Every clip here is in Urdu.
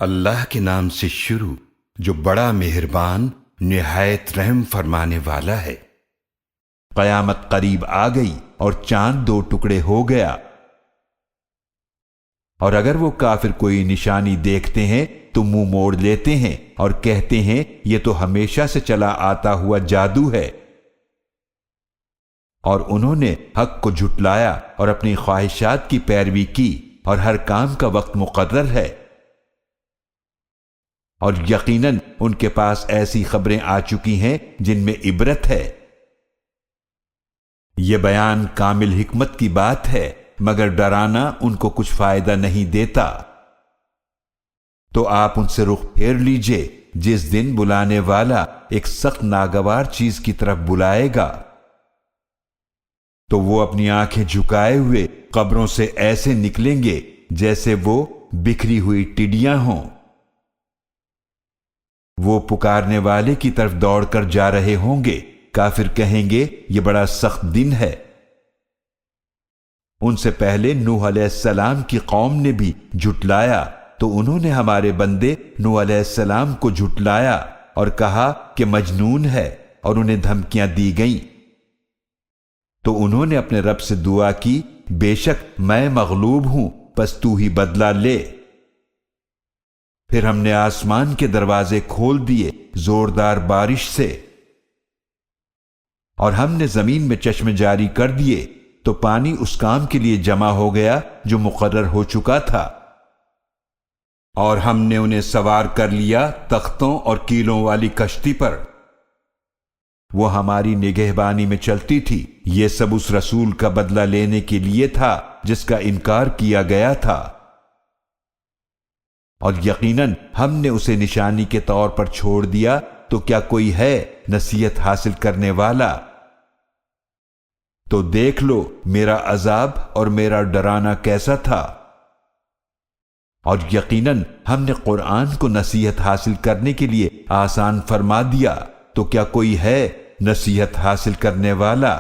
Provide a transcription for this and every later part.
اللہ کے نام سے شروع جو بڑا مہربان نہایت رحم فرمانے والا ہے۔ قیامت قریب آ گئی اور چاند دو ٹکڑے ہو گیا، اور اگر وہ کافر کوئی نشانی دیکھتے ہیں تو منہ موڑ لیتے ہیں اور کہتے ہیں یہ تو ہمیشہ سے چلا آتا ہوا جادو ہے، اور انہوں نے حق کو جھٹلایا اور اپنی خواہشات کی پیروی کی، اور ہر کام کا وقت مقرر ہے، اور یقیناً ان کے پاس ایسی خبریں آ چکی ہیں جن میں عبرت ہے۔ یہ بیان کامل حکمت کی بات ہے، مگر ڈرانا ان کو کچھ فائدہ نہیں دیتا۔ تو آپ ان سے رخ پھیر لیجئے جس دن بلانے والا ایک سخت ناگوار چیز کی طرف بلائے گا، تو وہ اپنی آنکھیں جھکائے ہوئے قبروں سے ایسے نکلیں گے جیسے وہ بکھری ہوئی ٹڈیاں ہوں۔ وہ پکارنے والے کی طرف دوڑ کر جا رہے ہوں گے، کافر کہیں گے یہ بڑا سخت دن ہے۔ ان سے پہلے نوح علیہ السلام کی قوم نے بھی جھٹلایا، تو انہوں نے ہمارے بندے نوح علیہ السلام کو جھٹلایا اور کہا کہ مجنون ہے، اور انہیں دھمکیاں دی گئیں۔ تو انہوں نے اپنے رب سے دعا کی، بے شک میں مغلوب ہوں، پس تو ہی بدلہ لے۔ پھر ہم نے آسمان کے دروازے کھول دیے زوردار بارش سے، اور ہم نے زمین میں چشمے جاری کر دیے، تو پانی اس کام کے لیے جمع ہو گیا جو مقرر ہو چکا تھا، اور ہم نے انہیں سوار کر لیا تختوں اور کیلوں والی کشتی پر، وہ ہماری نگہبانی میں چلتی تھی۔ یہ سب اس رسول کا بدلہ لینے کے لیے تھا جس کا انکار کیا گیا تھا، اور یقیناً ہم نے اسے نشانی کے طور پر چھوڑ دیا، تو کیا کوئی ہے نصیحت حاصل کرنے والا؟ تو دیکھ لو میرا عذاب اور میرا ڈرانا کیسا تھا۔ اور یقیناً ہم نے قرآن کو نصیحت حاصل کرنے کے لیے آسان فرما دیا، تو کیا کوئی ہے نصیحت حاصل کرنے والا؟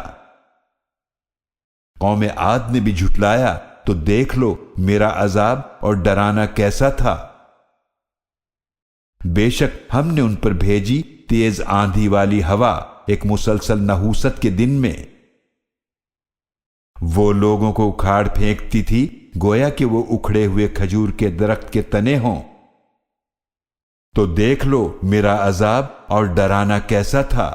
قوم عاد نے بھی جھٹلایا، تو دیکھ لو میرا عذاب اور ڈرانا کیسا تھا۔ بے شک ہم نے ان پر بھیجی تیز آندھی والی ہوا ایک مسلسل نحوست کے دن میں، وہ لوگوں کو اکھاڑ پھینکتی تھی گویا کہ وہ اکھڑے ہوئے کھجور کے درخت کے تنے ہوں۔ تو دیکھ لو میرا عذاب اور ڈرانا کیسا تھا۔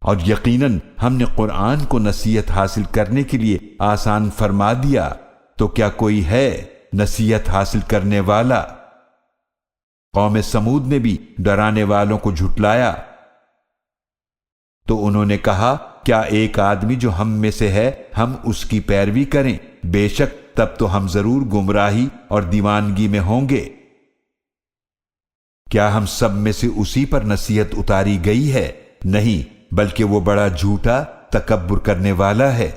اور یقیناً ہم نے قرآن کو نصیحت حاصل کرنے کے لیے آسان فرما دیا، تو کیا کوئی ہے نصیحت حاصل کرنے والا؟ قوم سمود نے بھی ڈرانے والوں کو جھٹلایا، تو انہوں نے کہا کیا ایک آدمی جو ہم میں سے ہے ہم اس کی پیروی کریں؟ بے شک تب تو ہم ضرور گمراہی اور دیوانگی میں ہوں گے۔ کیا ہم سب میں سے اسی پر نصیحت اتاری گئی ہے؟ نہیں، بلکہ وہ بڑا جھوٹا تکبر کرنے والا ہے۔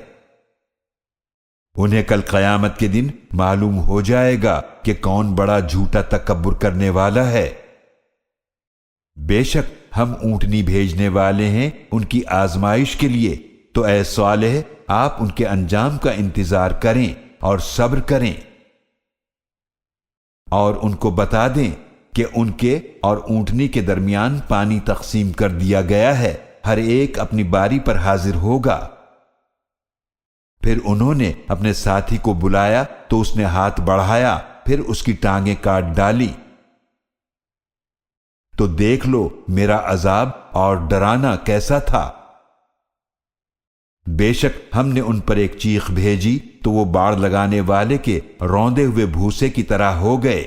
انہیں کل قیامت کے دن معلوم ہو جائے گا کہ کون بڑا جھوٹا تکبر کرنے والا ہے۔ بے شک ہم اونٹنی بھیجنے والے ہیں ان کی آزمائش کے لیے، تو اے صالح آپ ان کے انجام کا انتظار کریں اور صبر کریں، اور ان کو بتا دیں کہ ان کے اور اونٹنی کے درمیان پانی تقسیم کر دیا گیا ہے، ہر ایک اپنی باری پر حاضر ہوگا۔ پھر انہوں نے اپنے ساتھی کو بلایا تو اس نے ہاتھ بڑھایا، پھر اس کی ٹانگیں کاٹ ڈالی۔ تو دیکھ لو میرا عذاب اور ڈرانا کیسا تھا۔ بے شک ہم نے ان پر ایک چیخ بھیجی تو وہ باڑ لگانے والے کے روندے ہوئے بھوسے کی طرح ہو گئے۔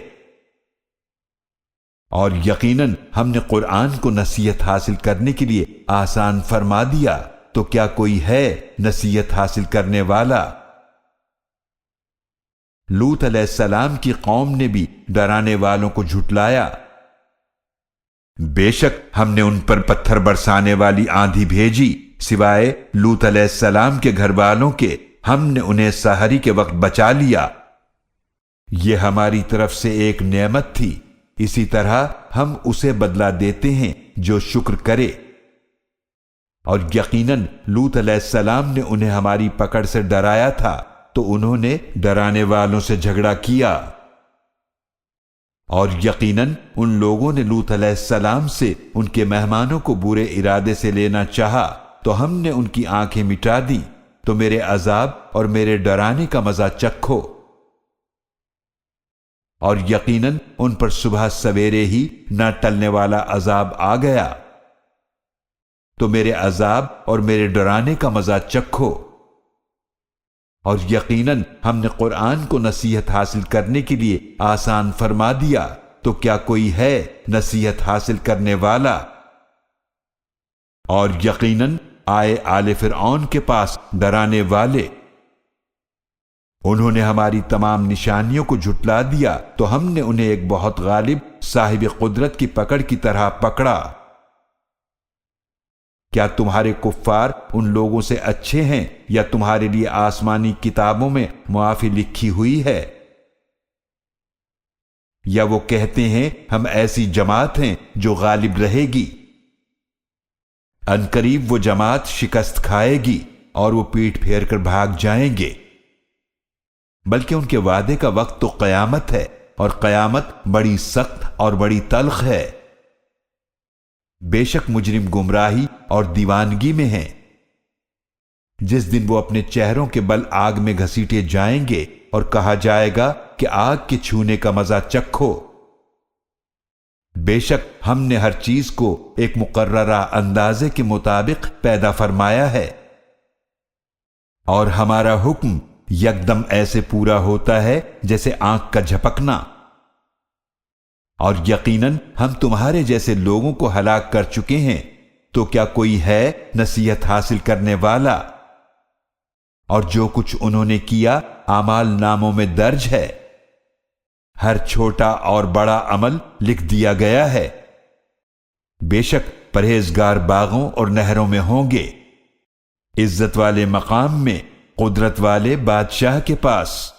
اور یقیناً ہم نے قرآن کو نصیحت حاصل کرنے کے لیے آسان فرما دیا، تو کیا کوئی ہے نصیحت حاصل کرنے والا؟ لوط علیہ السلام کی قوم نے بھی ڈرانے والوں کو جھٹلایا، بے شک ہم نے ان پر پتھر برسانے والی آندھی بھیجی، سوائے لوط علیہ السلام کے گھر والوں کے ہم نے انہیں سحری کے وقت بچا لیا۔ یہ ہماری طرف سے ایک نعمت تھی، اسی طرح ہم اسے بدلہ دیتے ہیں جو شکر کرے۔ اور یقیناً لوط علیہ السلام نے انہیں ہماری پکڑ سے ڈرایا تھا، تو انہوں نے ڈرانے والوں سے جھگڑا کیا۔ اور یقیناً ان لوگوں نے لوط علیہ السلام سے ان کے مہمانوں کو برے ارادے سے لینا چاہا تو ہم نے ان کی آنکھیں مٹا دی، تو میرے عذاب اور میرے ڈرانے کا مزہ چکھو۔ اور یقیناً ان پر صبح سویرے ہی نہ ٹلنے والا عذاب آ گیا، تو میرے عذاب اور میرے ڈرانے کا مزہ چکھو۔ اور یقیناً ہم نے قرآن کو نصیحت حاصل کرنے کے لیے آسان فرما دیا، تو کیا کوئی ہے نصیحت حاصل کرنے والا؟ اور یقیناً آئے آل فرعون کے پاس ڈرانے والے، انہوں نے ہماری تمام نشانیوں کو جھٹلا دیا تو ہم نے انہیں ایک بہت غالب صاحب قدرت کی پکڑ کی طرح پکڑا۔ کیا تمہارے کفار ان لوگوں سے اچھے ہیں یا تمہارے لیے آسمانی کتابوں میں معافی لکھی ہوئی ہے؟ یا وہ کہتے ہیں ہم ایسی جماعت ہیں جو غالب رہے گی؟ عنقریب وہ جماعت شکست کھائے گی اور وہ پیٹ پھیر کر بھاگ جائیں گے، بلکہ ان کے وعدے کا وقت تو قیامت ہے، اور قیامت بڑی سخت اور بڑی تلخ ہے۔ بے شک مجرم گمراہی اور دیوانگی میں ہیں، جس دن وہ اپنے چہروں کے بل آگ میں گھسیٹے جائیں گے اور کہا جائے گا کہ آگ کے چھونے کا مزہ چکھو۔ بے شک ہم نے ہر چیز کو ایک مقررہ اندازے کے مطابق پیدا فرمایا ہے، اور ہمارا حکم یکدم ایسے پورا ہوتا ہے جیسے آنکھ کا جھپکنا۔ اور یقیناً ہم تمہارے جیسے لوگوں کو ہلاک کر چکے ہیں، تو کیا کوئی ہے نصیحت حاصل کرنے والا؟ اور جو کچھ انہوں نے کیا اعمال ناموں میں درج ہے، ہر چھوٹا اور بڑا عمل لکھ دیا گیا ہے۔ بے شک پرہیزگار باغوں اور نہروں میں ہوں گے، عزت والے مقام میں، قدرت والے بادشاہ کے پاس۔